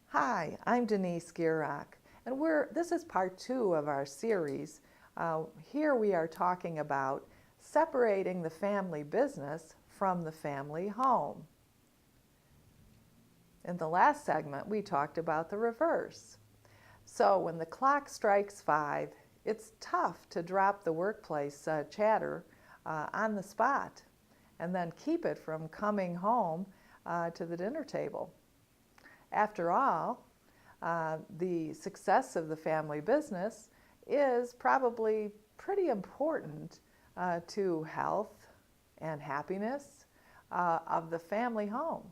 Hi, I'm Denise Gierach, and this is part 2 of our series. Here we are talking about separating the family business from the family home. In the last segment, we talked about the reverse. So when the clock strikes 5, it's tough to drop the workplace chatter on the spot and then keep it from coming home to the dinner table. After all, the success of the family business is probably pretty important to health and happiness of the family home.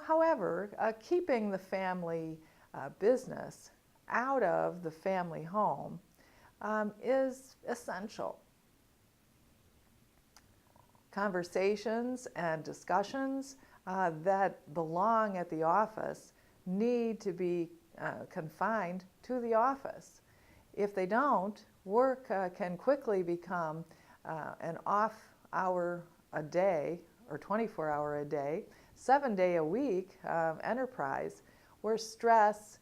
However, keeping the family business out of the family home is essential. Conversations and discussions that belong at the office need to be confined to the office. If they don't, work can quickly become an off hour a day or 24-hour a day, 7-day a week enterprise where stress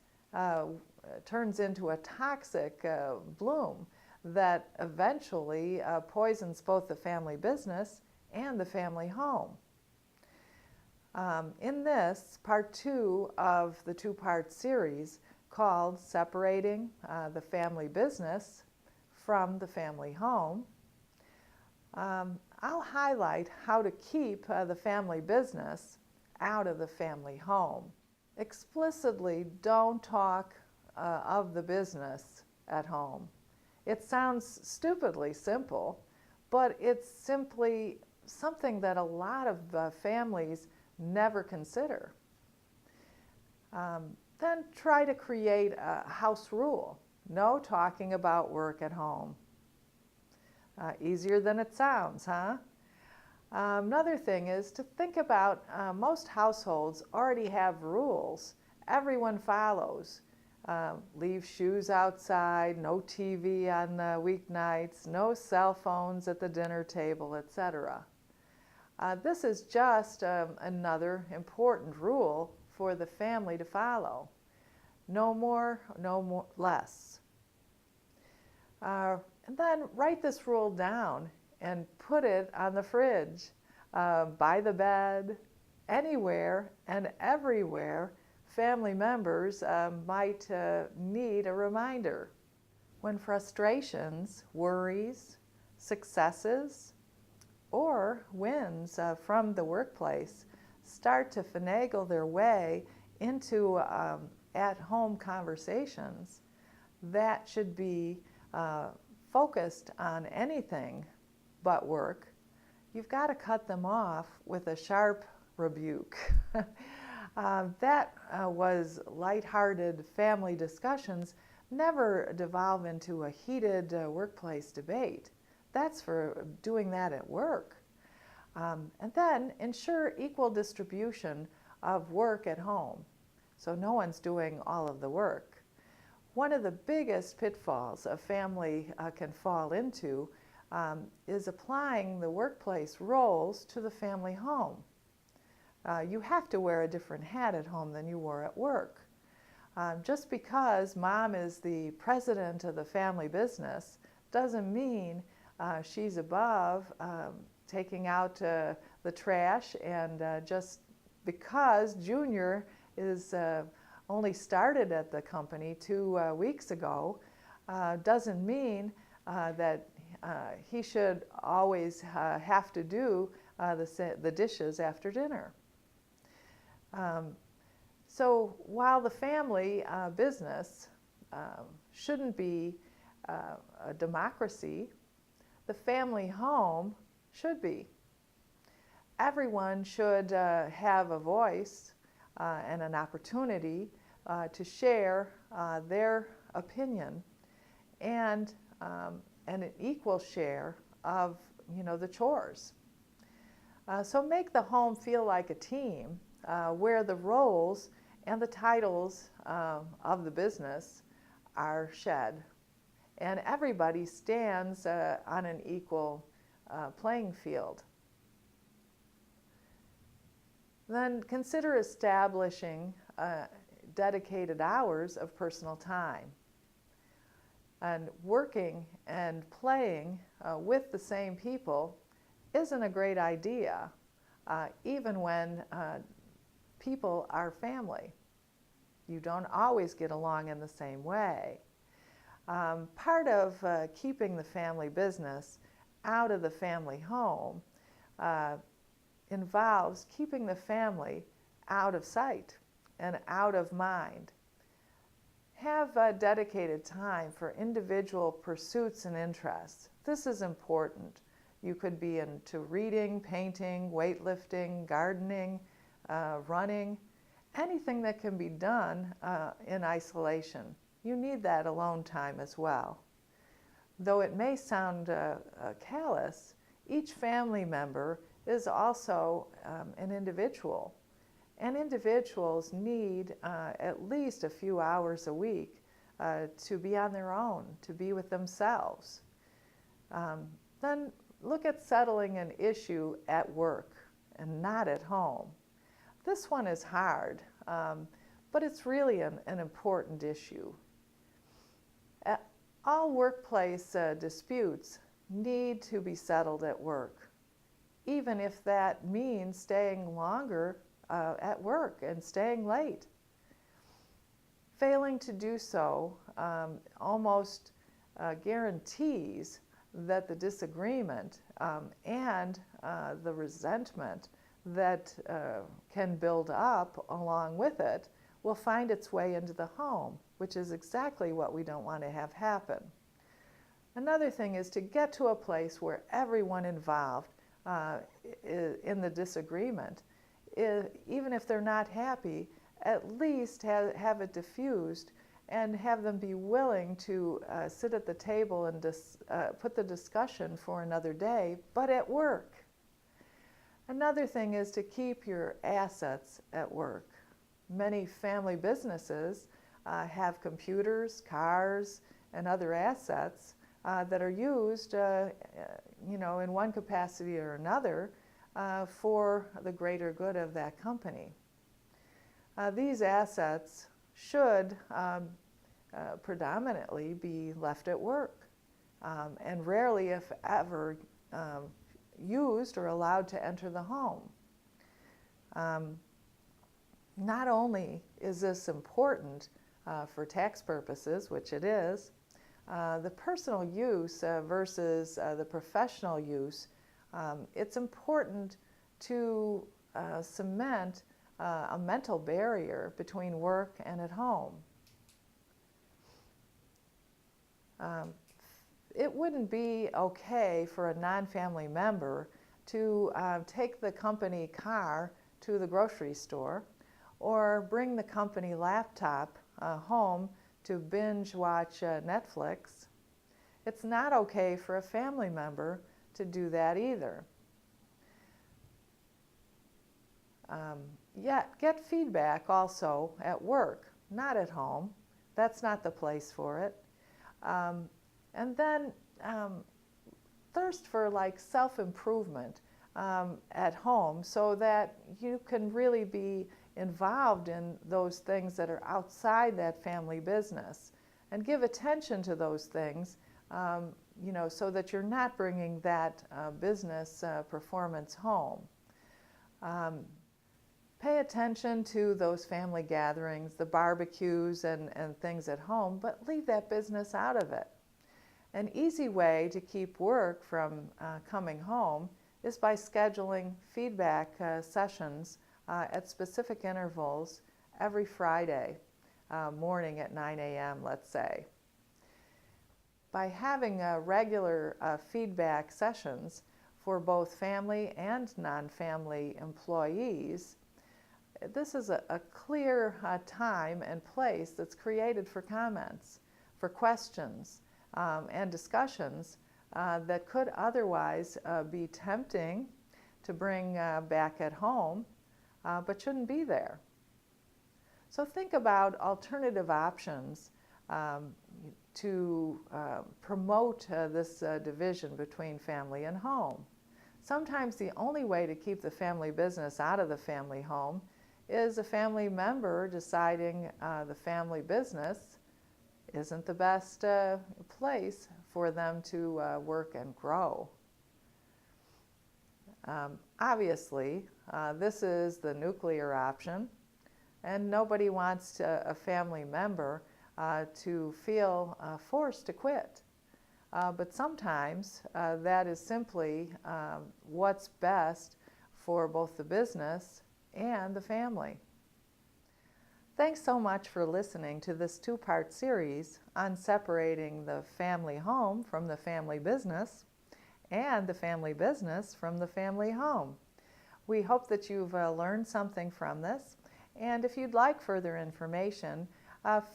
turns into a toxic bloom that eventually poisons both the family business and the family home. In this, part 2 of the 2-part series called Separating the Family Business from the Family Home, I'll highlight how to keep the family business out of the family home. Explicitly don't talk of the business at home. It sounds stupidly simple, but it's simply something that a lot of families never consider. Then try to create a house rule. No talking about work at home. Easier than it sounds, huh? Another thing is to think about most households already have rules everyone follows. Leave shoes outside, no TV on weeknights, no cell phones at the dinner table, etc. This is just another important rule for the family to follow. No more, less. And then write this rule down and put it on the fridge, by the bed, anywhere and everywhere family members might need a reminder. When frustrations, worries, successes, or wins from the workplace start to finagle their way into at-home conversations, that should be focused on anything but work. You've got to cut them off with a sharp rebuke. That was lighthearted family discussions never devolve into a heated workplace debate. That's for doing that at work. And then ensure equal distribution of work at home, so no one's doing all of the work. One of the biggest pitfalls a family can fall into is applying the workplace roles to the family home. You have to wear a different hat at home than you wore at work. Just because mom is the president of the family business doesn't mean she's above taking out the trash, and just because Junior is only started at the company 2 weeks ago doesn't mean that he should always have to do the dishes after dinner. So while the family business shouldn't be a democracy, the family home should be. Everyone should have a voice and an opportunity to share their opinion and an equal share of the chores. So make the home feel like a team where the roles and the titles of the business are shed, and everybody stands on an equal playing field. Then consider establishing dedicated hours of personal time. And working and playing with the same people isn't a great idea, even when people are family. You don't always get along in the same way. Part of keeping the family business out of the family home involves keeping the family out of sight and out of mind. Have dedicated time for individual pursuits and interests. This is important. You could be into reading, painting, weightlifting, gardening, running, anything that can be done in isolation. You need that alone time as well. Though it may sound callous, each family member is also an individual. And individuals need at least a few hours a week to be on their own, to be with themselves. Then look at settling an issue at work and not at home. This one is hard, but it's really an important issue. All workplace disputes need to be settled at work, even if that means staying longer at work and staying late. Failing to do so almost guarantees that the disagreement and the resentment that can build up along with it will find its way into the home, which is exactly what we don't want to have happen. Another thing is to get to a place where everyone involved in the disagreement, even if they're not happy, at least have it diffused and have them be willing to sit at the table and put the discussion for another day, but at work. Another thing is to keep your assets at work. Many family businesses have computers, cars, and other assets that are used in one capacity or another for the greater good of that company. These assets should predominantly be left at work and rarely, if ever, used or allowed to enter the home. Not only is this important for tax purposes, which it is, the personal use versus the professional use, it's important to cement a mental barrier between work and at home. It wouldn't be okay for a non-family member to take the company car to the grocery store or bring the company laptop home to binge watch Netflix. It's not okay for a family member to do that either. Yet get feedback also at work, not at home. That's not the place for it. And then thirst for like self-improvement at home so that you can really be involved in those things that are outside that family business and give attention to those things, so that you're not bringing that business performance home. Pay attention to those family gatherings, the barbecues and things at home, but leave that business out of it. An easy way to keep work from coming home is by scheduling feedback sessions at specific intervals every Friday morning at 9 a.m., let's say. By having regular feedback sessions for both family and non-family employees, this is a clear time and place that's created for comments, for questions, and discussions that could otherwise be tempting to bring back at home, but shouldn't be there. So think about alternative options to promote this division between family and home. Sometimes the only way to keep the family business out of the family home is a family member deciding the family business isn't the best place for them to work and grow. Obviously, this is the nuclear option, and nobody wants a family member to feel forced to quit. But sometimes that is simply what's best for both the business and the family. Thanks so much for listening to this two-part series on separating the family home from the family business and the family business from the family home. We hope that you've learned something from this, and if you'd like further information,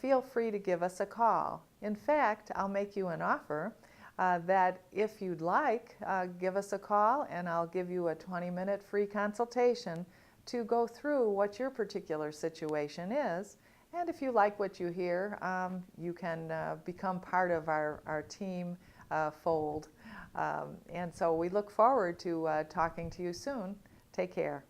feel free to give us a call. In fact, I'll make you an offer that if you'd like, give us a call and I'll give you a 20-minute free consultation to go through what your particular situation is. And if you like what you hear, you can become part of our team fold. And so we look forward to talking to you soon. Take care.